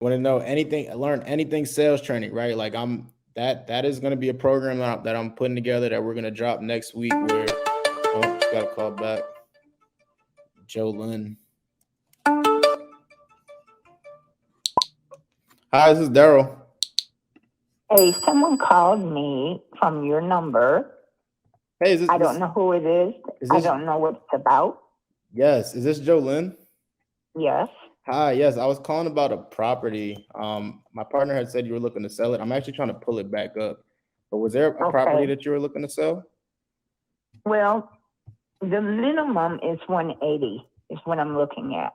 Want to know anything, learn anything sales training, right? Like that is going to be a program that I'm putting together that we're going to drop next week. Where just got a call back, Joe Lynn. Hi, this is Daryl. Hey, someone called me from your number. Hey, is I don't know who it is. I this don't know what it's about. yes? Is this Joe Lynn? Yes. Hi, yes, I was calling about a property. My partner had said you were looking to sell it. I'm actually trying to pull it back up. But was there a property Okay. that you were looking to sell? Well, the minimum is 180 is what I'm looking at.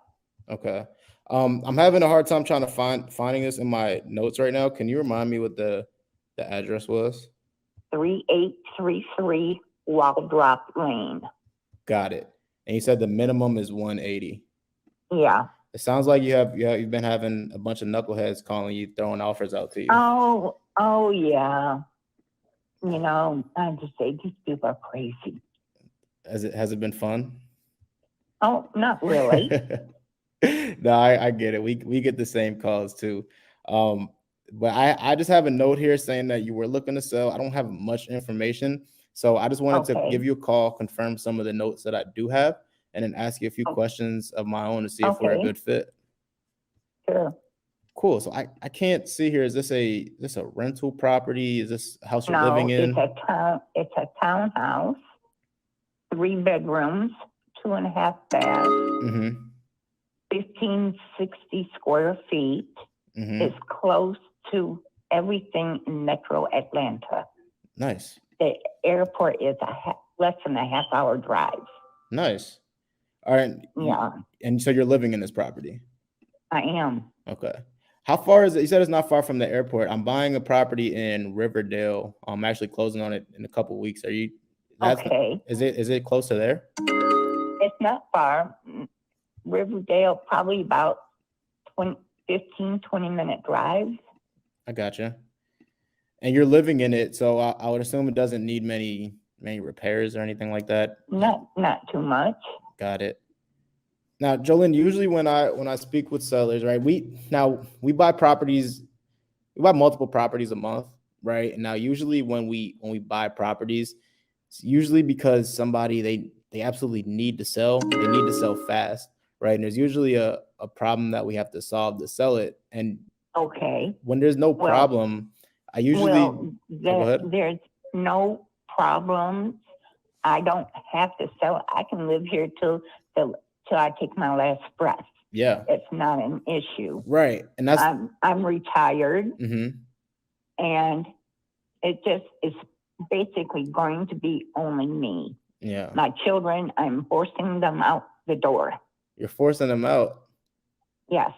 Okay. I'm having a hard time trying to finding this in my notes right now. Can you remind me what the address was? 3833 Waldrop Lane. Got it. And you said the minimum is 180. Yeah. It sounds like you've been having a bunch of knuckleheads calling you, throwing offers out to you. Oh yeah. You know, I just say these people are crazy. Has it been fun? Oh, not really. No, I get it. We get the same calls too. But I just have a note here saying that you were looking to sell. I don't have much information, so I just wanted to give Okay. you a call, confirm some of the notes that I do have, and then ask you a few Oh, questions of my own to see if we're a okay. good fit. Sure. Cool. So I can't see here. Is this a rental property? Is this a house you're living No, in? it's a townhouse, 3 bedrooms, 2.5 baths, Mm-hmm. 1560 square feet. Mm-hmm. It's close to everything in Metro Atlanta. Nice. The airport is less than a half-hour drive. Nice. All right. Yeah, And so you're living in this property. I am. Okay. How far is it? You said it's not far from the airport. I'm buying a property in Riverdale. I'm actually closing on it in a couple weeks. Are you? That's Okay. Is it close to there? It's not far. Riverdale, probably about 20 minute drive. I gotcha. And you're living in it, so I would assume it doesn't need many repairs or anything like that. Not too much. Got it. Now, Jolene, usually when I speak with sellers, right? We buy properties, we buy multiple properties a month, right? And now usually when we buy properties, it's usually because somebody they absolutely need to sell. They need to sell fast, right? And there's usually a problem that we have to solve to sell it. And Okay. when there's no problem, I usually go ahead. There's no problem. I don't have to sell. I can live here till I take my last breath. Yeah. It's not an issue. Right. And that's I'm retired, mm-hmm. and it's basically going to be only me. Yeah. My children, I'm forcing them out the door. You're forcing them out. Yes.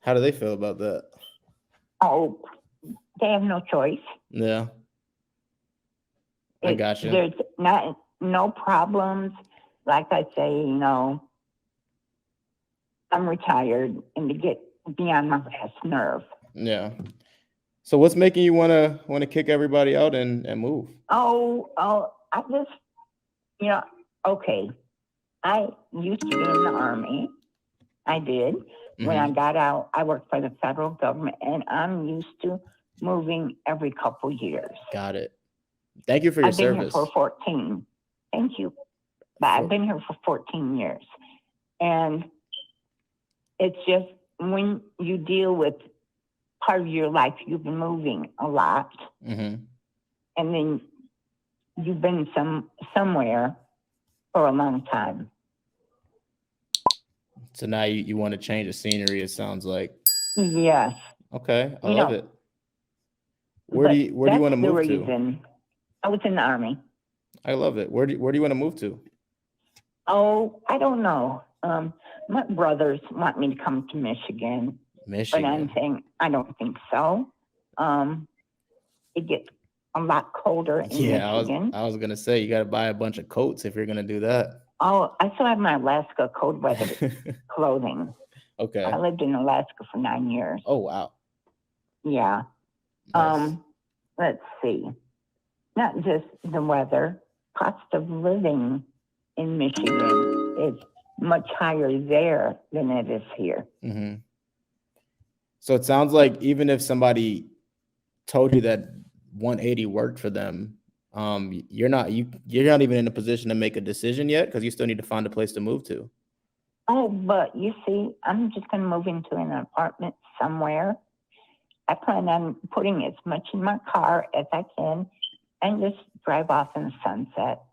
How do they feel about that? Oh, they have no choice. Yeah. I got you. There's no problems. Like I say, I'm retired, and to get beyond my last nerve. Yeah. So what's making you want to kick everybody out and move? Oh, I just, okay. I used to be in the Army. I did. Mm-hmm. When I got out, I worked for the federal government, and I'm used to moving every couple years. Got it. Thank you for your service. I've been here for 14. Thank you. But I've been here for 14 years. And it's just when you deal with part of your life, you've been moving a lot. Mm-hmm. And then you've been somewhere for a long time. So now you want to change the scenery, it sounds like. Yes. Okay. I love it. Where do you want to move to? I was in the Army. I love it. Where do you want to move to? Oh, I don't know. My brothers want me to come to Michigan. But I'm saying I don't think so. It gets a lot colder in Michigan. I was gonna say you got to buy a bunch of coats if you're gonna do that. Oh, I still have my Alaska cold weather clothing. Okay. I lived in Alaska for 9 years. Oh wow. Yeah. Nice. Let's see. Not just the weather, cost of living in Michigan is much higher there than it is here. Mm-hmm. So it sounds like even if somebody told you that 180 worked for them, you're not even in a position to make a decision yet because you still need to find a place to move to. Oh, but you see, I'm just going to move into an apartment somewhere. I plan on putting as much in my car as I can and just drive off in the sunset.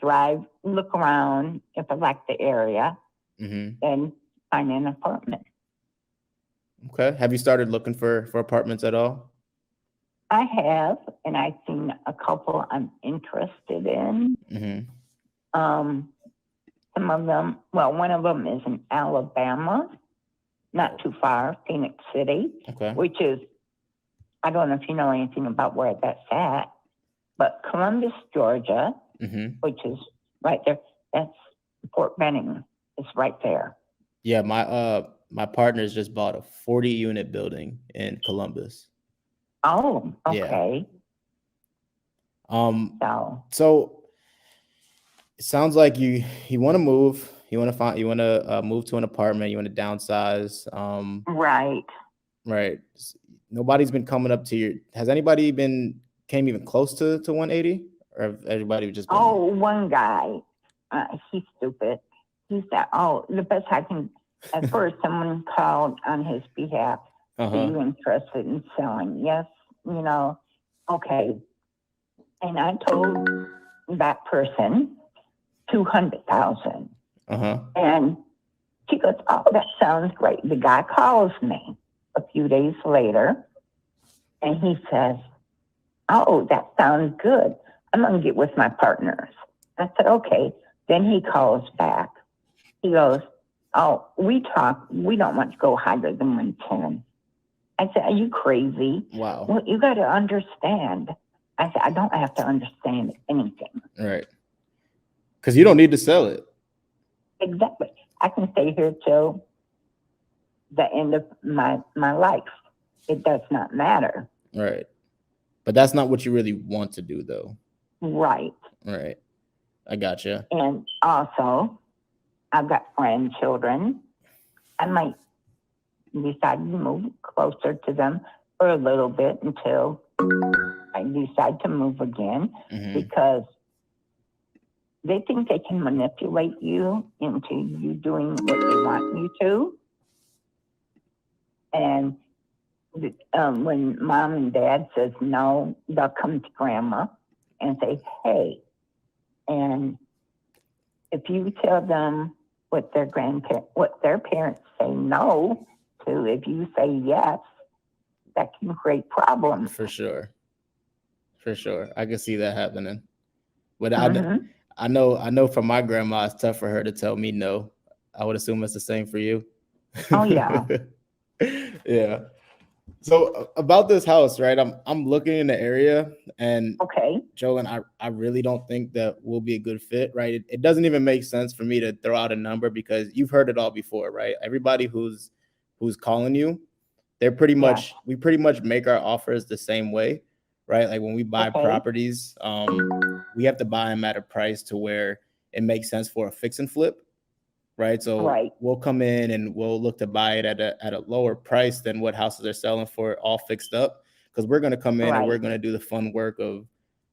Drive, look around if I like the area, and find an apartment. Okay. Have you started looking for apartments at all? I have, and I've seen a couple I'm interested in. Some of them, well, one of them is in Alabama, not too far, Phoenix City, which is, I don't know if you know anything about where that's at, but Columbus, Georgia, which is right there, that's Fort Benning, is right there. Yeah, my partner's just bought a 40-unit building in Columbus. Oh, okay. Yeah. So it sounds like you want to move. You want to move to an apartment. You want to downsize. Right. Right. Nobody's been coming up to you. Has anybody came even close to 180, or have everybody just been? Oh, one guy. He's stupid. He said, "Oh, the best I can." At first, someone called on his behalf. Are you interested in selling? Yes. Okay. And I told that person 200,000. And she goes, "Oh, that sounds great." The guy calls me a few days later, and he says, "Oh, that sounds good. I'm going to get with my partners." I said, "Okay." Then he calls back. He goes, "Oh, we don't want to go higher than 110. I said, "Are you crazy?" Wow. Well, you got to understand. I said, "I don't have to understand anything." Right. Because you don't need to sell it. Exactly. I can stay here till the end of my life. It does not matter. Right. But that's not what you really want to do, though. Right. Right. I gotcha. And also, I've got grandchildren. I might decide to move closer to them for a little bit until I decide to move again, because they think they can manipulate you into you doing what they want you to. And when mom and dad says no, they'll come to grandma and say, "Hey," and if you tell them what their parents say no to, if you say yes, that can create problems. For sure. I can see that happening. But I know from my grandma, it's tough for her to tell me no. I would assume it's the same for you. Oh yeah. Yeah. So about this house, right? I'm looking in the area, and Jolyn, I really don't think that will be a good fit, right? It doesn't even make sense for me to throw out a number because you've heard it all before, right? Everybody who's calling you, we pretty much make our offers the same way, right? Like when we buy properties, we have to buy them at a price to where it makes sense for a fix and flip. Right. So we'll come in and we'll look to buy it at a lower price than what houses are selling for all fixed up. Because we're going to come in and we're going to do the fun work of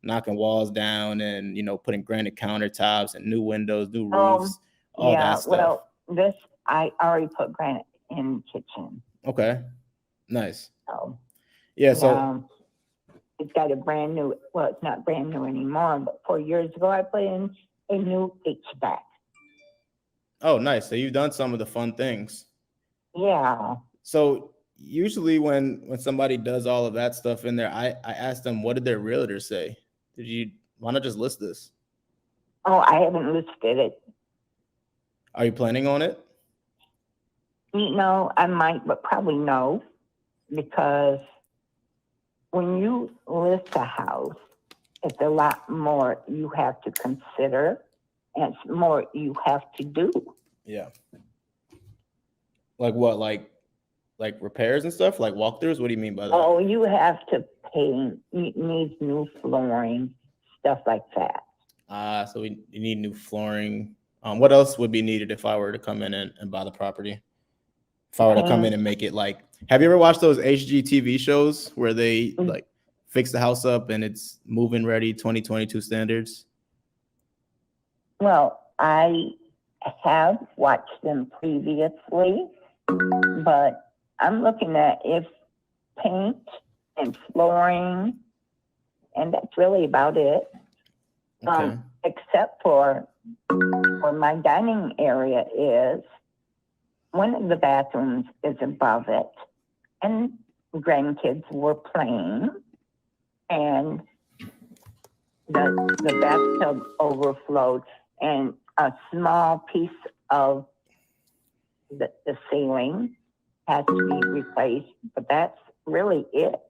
knocking walls down and, putting granite countertops and new windows, new roofs, all that stuff. Well, I already put granite in the kitchen. Okay. Nice. So, yeah. So it's got a brand new, well, it's not brand new anymore, but 4 years ago, I put in a new HVAC. Oh, nice. So you've done some of the fun things. Yeah. So usually when somebody does all of that stuff in there, I ask them, what did their realtor say? Why not just list this? Oh, I haven't listed it. Are you planning on it? I might, but probably no, because when you list a house, it's a lot more you have to consider. And it's more you have to do. Yeah. Like what? Like repairs and stuff? Like walkthroughs? What do you mean by that? Oh, you have to paint. You need new flooring, stuff like that. So you need new flooring. What else would be needed if I were to come in and buy the property? If I were to come in paint. and make it like, have you ever watched those HGTV shows where they Mm. like fix the house up and it's move-in ready 2022 standards? Well, I have watched them previously, but I'm looking at if paint and flooring, and that's really about it. Okay. Except for where my dining area is, one of the bathrooms is above it, and grandkids were playing, and the bathtub overflowed, and a small piece of the ceiling has to be replaced, but that's really it.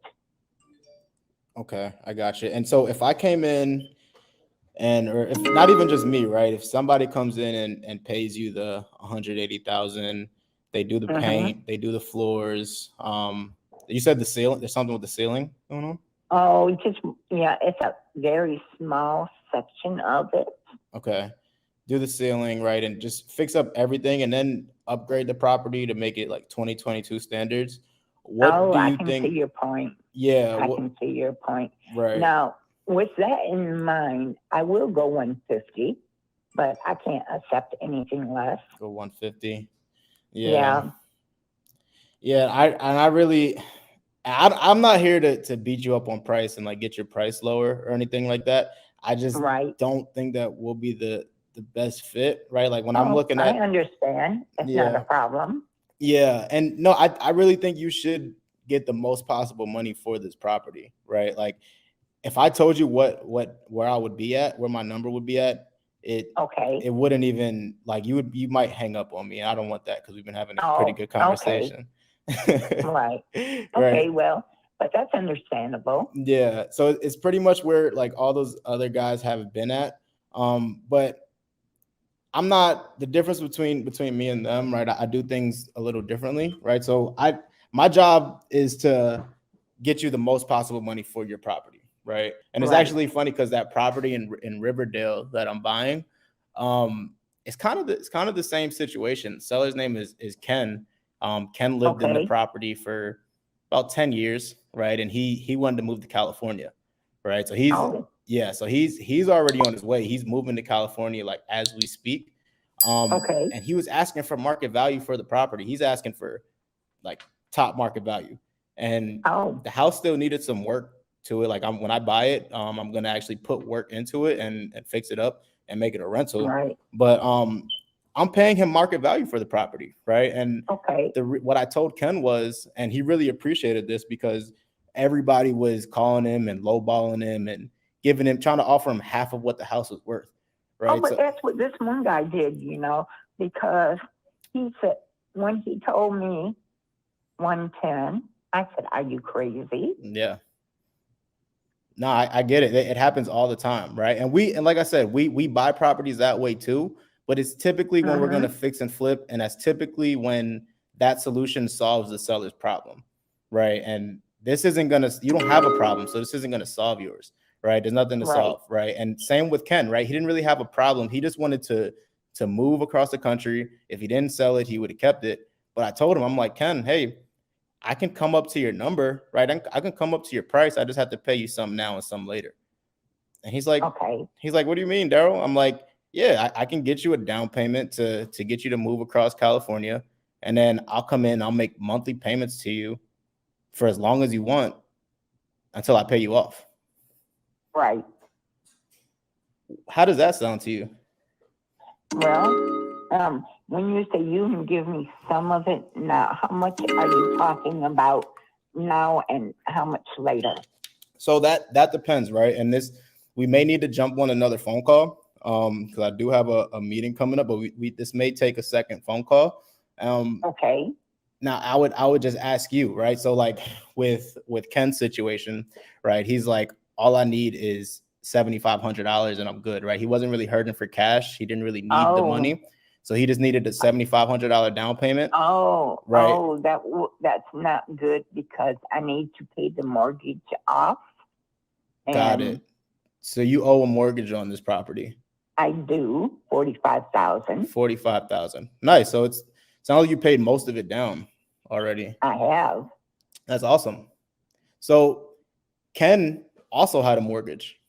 Okay, I got you. And so if I came in and, or if not even just me, right? If somebody comes in and pays you the 180,000, they do the Mhm. paint, they do the floors. You said the ceiling, there's something with the ceiling going on? Oh, it's a very small section of it. Okay. Do the ceiling, right? And just fix up everything and then upgrade the property to make it like 2022 standards. What do I you can think? see your point. Yeah, I can see your point. right. Now, with that in mind, I will go 150, but I can't accept anything less. Go 150. Yeah. Yeah, I'm not here to beat you up on price and like get your price lower or anything like that. I just Right. don't think that will be the best fit, right? Like when I'm looking I at, understand. It's not a problem. yeah, and no, I really think you should get the most possible money for this property, right? Like if I told you where I would be at, where my number would be at, Okay. it wouldn't even like you might hang up on me. I don't want that because we've been having a pretty good conversation. Right. Right. Okay, well, but that's understandable. Yeah. So it's pretty much where like all those other guys have been at. But I'm not the difference between me and them, right? I do things a little differently, right? So my job is to get you the most possible money for your property, right? And it's Right. actually funny because that property in Riverdale that I'm buying, it's kind of the same situation. Seller's name is Ken. Ken lived in the Okay. property for about 10 years, right? And he wanted to move to California, right? So so he's already on his way. He's moving to California like as we speak. Okay. And he was asking for market value for the property. He's asking for like top market value. And the house still needed some work to it. Like when I buy it, I'm gonna actually put work into it and fix it up and make it a rental. Right. But I'm paying him market value for the property, right? And Okay. what I told Ken was, and he really appreciated this because everybody was calling him and lowballing him and trying to offer him half of what the house was worth, right? But that's what this one guy did, because he said when he told me 110, I said, "Are you crazy?" Yeah. No, I get it. It happens all the time, right? And like I said, we buy properties that way too, but it's typically when we're going to fix and flip, and that's typically when that solution solves the seller's problem, right? And this isn't you don't have a problem, so this isn't going to solve yours, right? There's nothing to solve, right? And same with Ken, right? He didn't really have a problem. He just wanted to move across the country. If he didn't sell it, he would have kept it. But I told him, I'm like, Ken, hey, I can come up to your number, right? I can come up to your price. I just have to pay you some now and some later. And he's like, Okay. what do you mean, Daryl? I'm like, yeah, I can get you a down payment to get you to move across California. And then I'll come in, I'll make monthly payments to you for as long as you want until I pay you off. Right. How does that sound to you? Well, when you say you can give me some of it now, how much are you talking about now and how much later? So that depends, right? And we may need to jump on another phone call because I do have a meeting coming up, but this may take a second phone call. Okay. Now I would just ask you, right? So like with Ken's situation, right? He's like, all I need is $7,500 and I'm good, right? He wasn't really hurting for cash. He didn't really need the money. So he just needed the $7,500 down payment. Right. That's not good because I need to pay the mortgage off. Got it. So you owe a mortgage on this property? I do, $45,000. $45,000. Nice. So Sounds like you paid most of it down already. I have. That's awesome. So Ken also had a mortgage,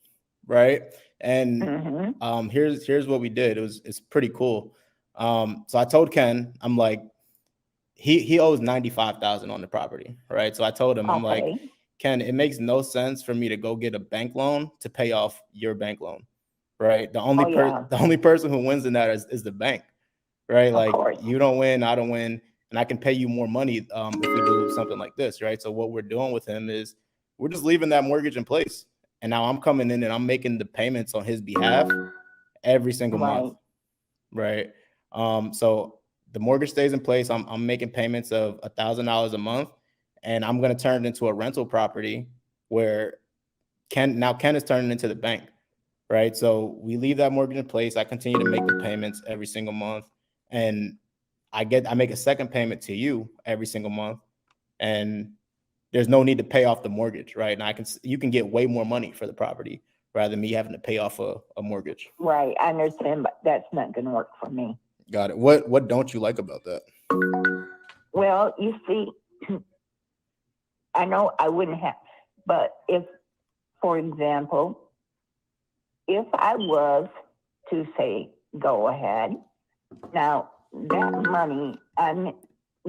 right? And Mm-hmm. here's what we did. It's pretty cool. So I told Ken, I'm like, he owes 95,000 on the property, right? So I told him, I'm like, Okay. Ken, it makes no sense for me to go get a bank loan to pay off your bank loan, right? The only person who wins in that is the bank, right? Of Like course. you don't win, I don't win, and I can pay you more money if we do something like this, right? So what we're doing with him is we're just leaving that mortgage in place, and now I'm coming in and I'm making the payments on his behalf every single month, right? So the mortgage stays in place. I'm making payments of $1,000 a month, and I'm going to turn it into a rental property where Ken is turning into the bank, right? So we leave that mortgage in place. I continue to make the payments every single month, and I make a second payment to you every single month, and there's no need to pay off the mortgage, right? And you can get way more money for the property rather than me having to pay off a mortgage. Right. I understand, but that's not going to work for me. Got it. What don't you like about that? Well, you see, I know I wouldn't have, but if, for example, if I was to say, go ahead, now that money, I'm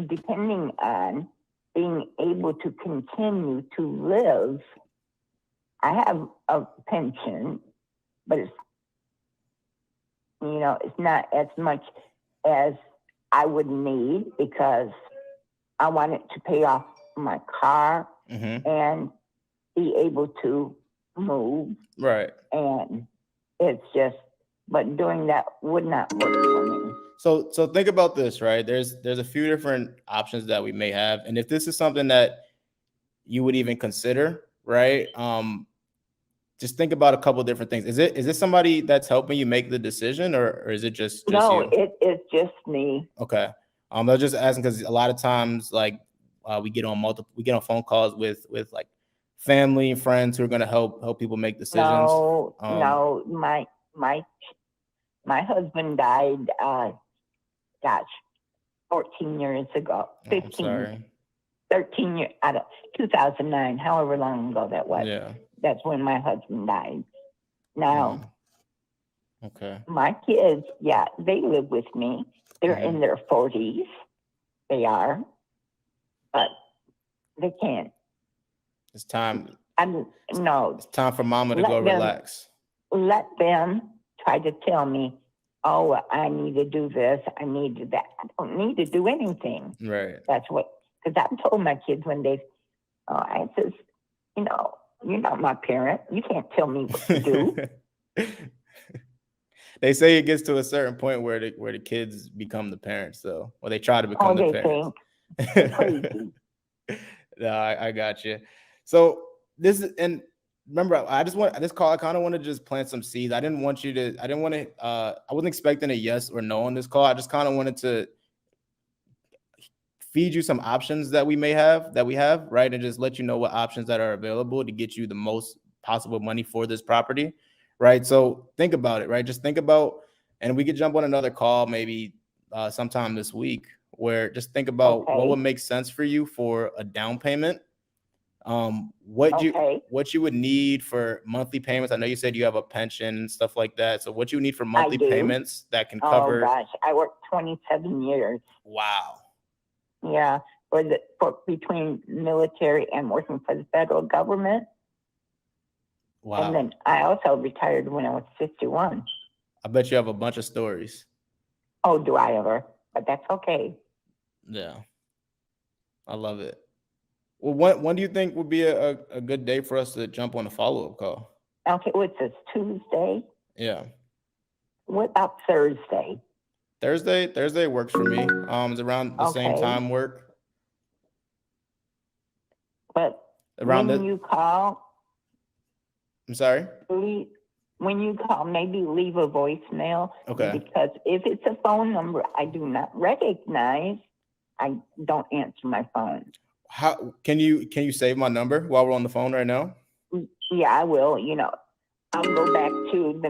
depending on being able to continue to live. I have a pension, but it's not as much as I would need because I wanted to pay off my car and be able to move. Right. And it's just, but doing that would not work for me. So think about this, right? There's a few different options that we may have. And if this is something that you would even consider, right? Just think about a couple of different things. Is it somebody that's helping you make the decision, or is it just no, you? It's just me. Okay. I was just asking because a lot of times, like we get on phone calls with like family and friends who are going to help people make decisions. No, my husband died. 14 years ago. 15, 13 years out of 2009. However long ago that was. Yeah. That's when my husband died. Now, okay. My kids, they live with me. They're in their 40s. They are, but they can't. It's time. It's time for mama to go relax. Let them try to tell me, oh, I need to do this. I need to that. I don't need to do anything. Right. That's because I've told my kids when I says, you're not my parent. You can't tell me what to do. They say it gets to a certain point where the kids become the parents, though, or they try to become the parents. Think. Crazy. No, I got you. So and remember, this call. I kind of want to just plant some seeds. I wasn't expecting a yes or no on this call. I just kind of wanted to feed you some options that we have, right? And just let you know what options that are available to get you the most possible money for this property, right? So think about it, right? Just think about, and we could jump on another call maybe sometime this week where just think about what would make sense for you for a down payment. What you would need for monthly payments. I know you said you have a pension and stuff like that. So what you need for monthly payments that can cover. Oh gosh, I worked 27 years. Wow. Yeah, for between military and working for the federal government. Wow. And then I also retired when I was 51. I bet you have a bunch of stories. Oh, do I ever? But that's okay. Yeah. I love it. Well, when do you think would be a good day for us to jump on a follow-up call? Okay, what's this, Tuesday? Yeah. What about Thursday? Thursday works for me. It's around the same time work. But when you call, I'm sorry? When you call, maybe leave a voicemail. Okay. Because if it's a phone number I do not recognize, I don't answer my phone. How can you save my number while we're on the phone right now? Yeah, I will. I'll go back to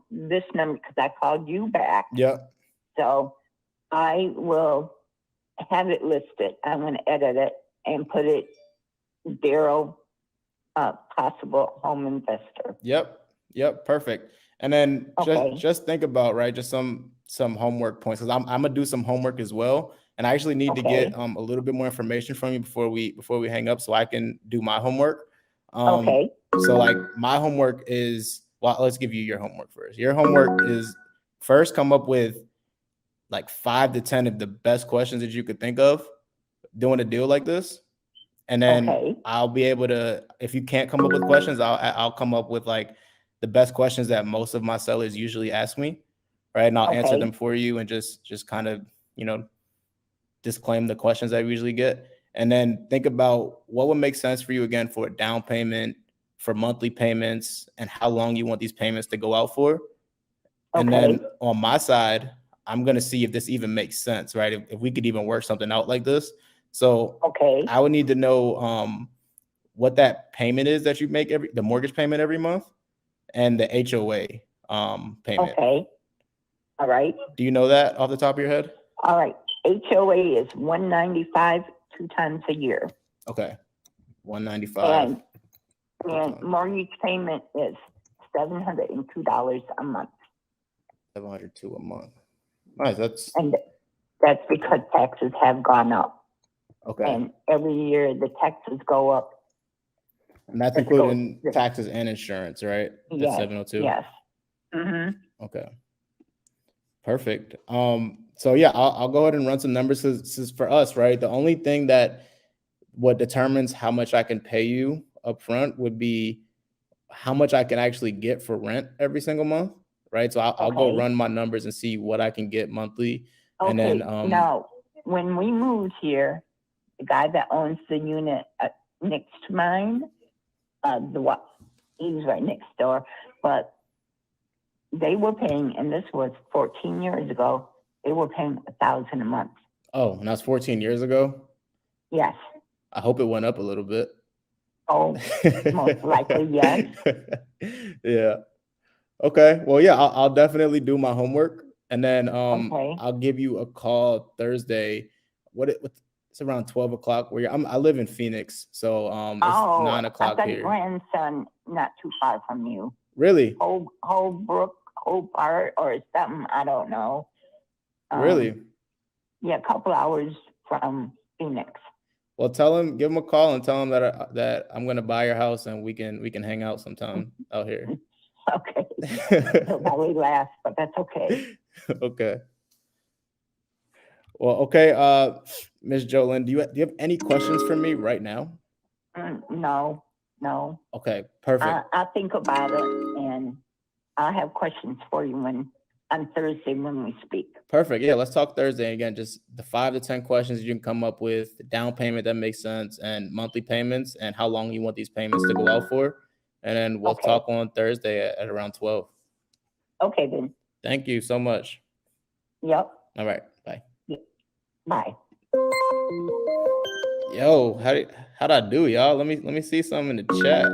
this number because I called you back. Yeah. So I will have it listed. I'm going to edit it and put it Daryl, possible home investor. Yep, perfect. And then Okay. just think about, right, just some homework points, because I'm gonna do some homework as well. And I actually need to get Okay. a little bit more information from you before we hang up, so I can do my homework. Okay. So like my homework is, well, let's give you your homework first. Your homework is first come up with like 5 to 10 of the best questions that you could think of doing a deal like this. And then Okay. I'll be able to, if you can't come up with questions, I'll come up with like the best questions that most of my sellers usually ask me, right? And I'll answer Okay. them for you and just kind of, disclaim the questions I usually get. And then think about what would make sense for you again for a down payment, for monthly payments, and how long you want these payments to go out for. And Okay. then on my side, I'm going to see if this even makes sense, right? If we could even work something out like this. So Okay. I would need to know what that payment is that you make the mortgage payment every month, and the HOA payment. Okay. All right. Do you know that off the top of your head? All right. HOA is $195 2 times a year. Okay. $195. And mortgage payment is $702 a month. $702 a month. Nice. And that's because taxes have gone up. Okay. And every year the taxes go up. And that's including taxes and insurance, right? Yes. 702. Yes. Mm-hmm. Okay. Perfect. So yeah, I'll go ahead and run some numbers. This is for us, right? The only thing that what determines how much I can pay you up front would be how much I can actually get for rent every single month, right? So I'll go run my numbers and see what I can get monthly. Okay. And then now, when we moved here, the guy that owns the unit next to mine, he was right next door, but they were paying, and this was 14 years ago, they were paying $1,000 a month. Oh, and that's 14 years ago? Yes. I hope it went up a little bit. Oh, most likely, yes. Yeah. Okay. Well, yeah, I'll definitely do my homework, and then Okay. I'll give you a call Thursday. It's around 12 o'clock where I live in Phoenix, so it's 9 o'clock I got here. a grandson not too far from you. Really? Holbrook, Hobart, or something, I don't know. Really? Yeah, a couple hours from Phoenix. Well, give him a call and tell him that I'm gonna buy your house and we can hang out sometime out here. Okay. He'll probably laugh, but that's okay. Okay. Well, okay, Ms. Jolene, do you have any questions for me right now? No. Okay, perfect. I'll think about it, and I'll have questions for you on Thursday when we speak. Perfect. Yeah, let's talk Thursday again. Just the 5 to 10 questions you can come up with, the down payment that makes sense, and monthly payments, and how long you want these payments to go out for. And then we'll talk on Thursday at around 12. Okay, then. Thank you so much. Yep. All right. Bye. Bye. Yo, how'd I do, y'all? Let me see something in the chat.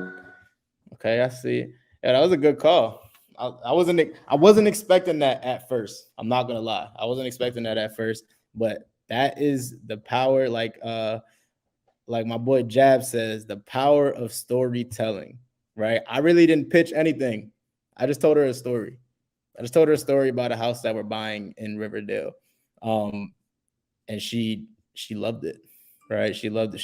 Okay, I see. Yeah, that was a good call. I wasn't expecting that at first. I'm not gonna lie. I wasn't expecting that at first, but that is the power, like my boy Jab says, the power of storytelling, right? I really didn't pitch anything. I just told her a story. I just told her a story about a house that we're buying in Riverdale. And she loved it. Right. She loved it.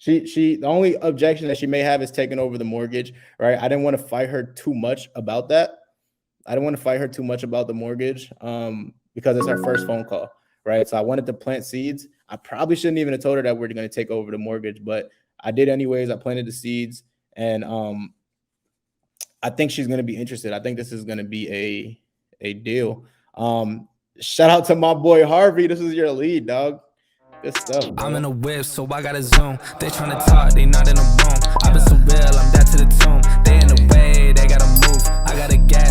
The only objection that she may have is taking over the mortgage. Right. I didn't want to fight her too much about that. I didn't want to fight her too much about the mortgage because it's our first phone call. Right. So I wanted to plant seeds. I probably shouldn't even have told her that we're going to take over the mortgage, but I did anyways. I planted the seeds, and I think she's going to be interested. I think this is going to be a deal. Shout out to my boy Harvey. This is your lead, dog. Good stuff, bro. I'm in a whip, so I gotta zoom. They tryna talk, they not in a room. I've been so real, I'm down to the tomb. They in the way, they gotta move. I gotta gas.